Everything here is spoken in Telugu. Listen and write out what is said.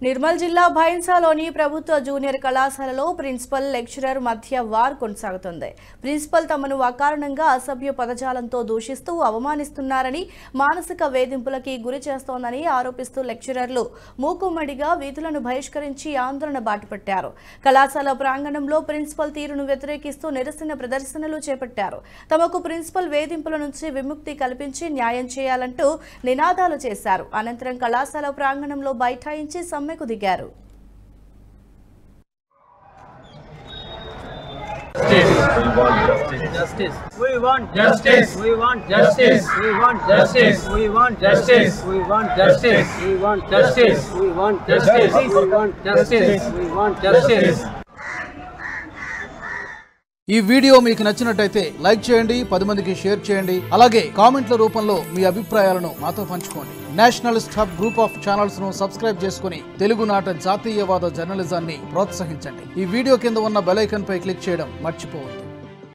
నిర్మల్ జిల్లా భైన్సాలోని ప్రభుత్వ జూనియర్ కళాశాలలో ప్రిన్సిపల్ లెక్చరర్ మధ్య వార్ కొనసాగుతోంది. ప్రిన్సిపల్ తమను అకారణంగా అసభ్య పదజాలంతో దూషిస్తూ అవమానిస్తున్నారని, మానసిక వేధింపులకి గురి చేస్తోందని ఆరోపిస్తూ లెక్చరర్లు మూకుమ్మడిగా వీధులను బహిష్కరించి ఆందోళన బాటపట్టారు. కళాశాల ప్రాంగణంలో ప్రిన్సిపల్ తీరును వ్యతిరేకిస్తూ నిరసన ప్రదర్శనలు చేపట్టారు. తమకు ప్రిన్సిపల్ వేధింపుల నుంచి విముక్తి కల్పించి న్యాయం చేయాలంటూ నినాదాలు చేశారు. అనంతరం కళాశాల ప్రాంగణంలో బైఠాయించి సమ్మెకు దిగారు. ఈ వీడియో మీకు నచ్చినట్టయితే లైక్ చేయండి, 10 మందికి షేర్ చేయండి. అలాగే కామెంట్ల రూపంలో మీ అభిప్రాయాలను మాతో పంచుకోండి. Nationalist hub group of channels ను సబ్స్క్రైబ్ చేసుకుని తెలుగునాట జాతీయవాద జర్నలిజాన్ని ప్రోత్సహించండి. ఈ వీడియో కింద ఉన్న బెల్ ఐకాన్ పై క్లిక్ చేయడం మర్చిపోవద్దు.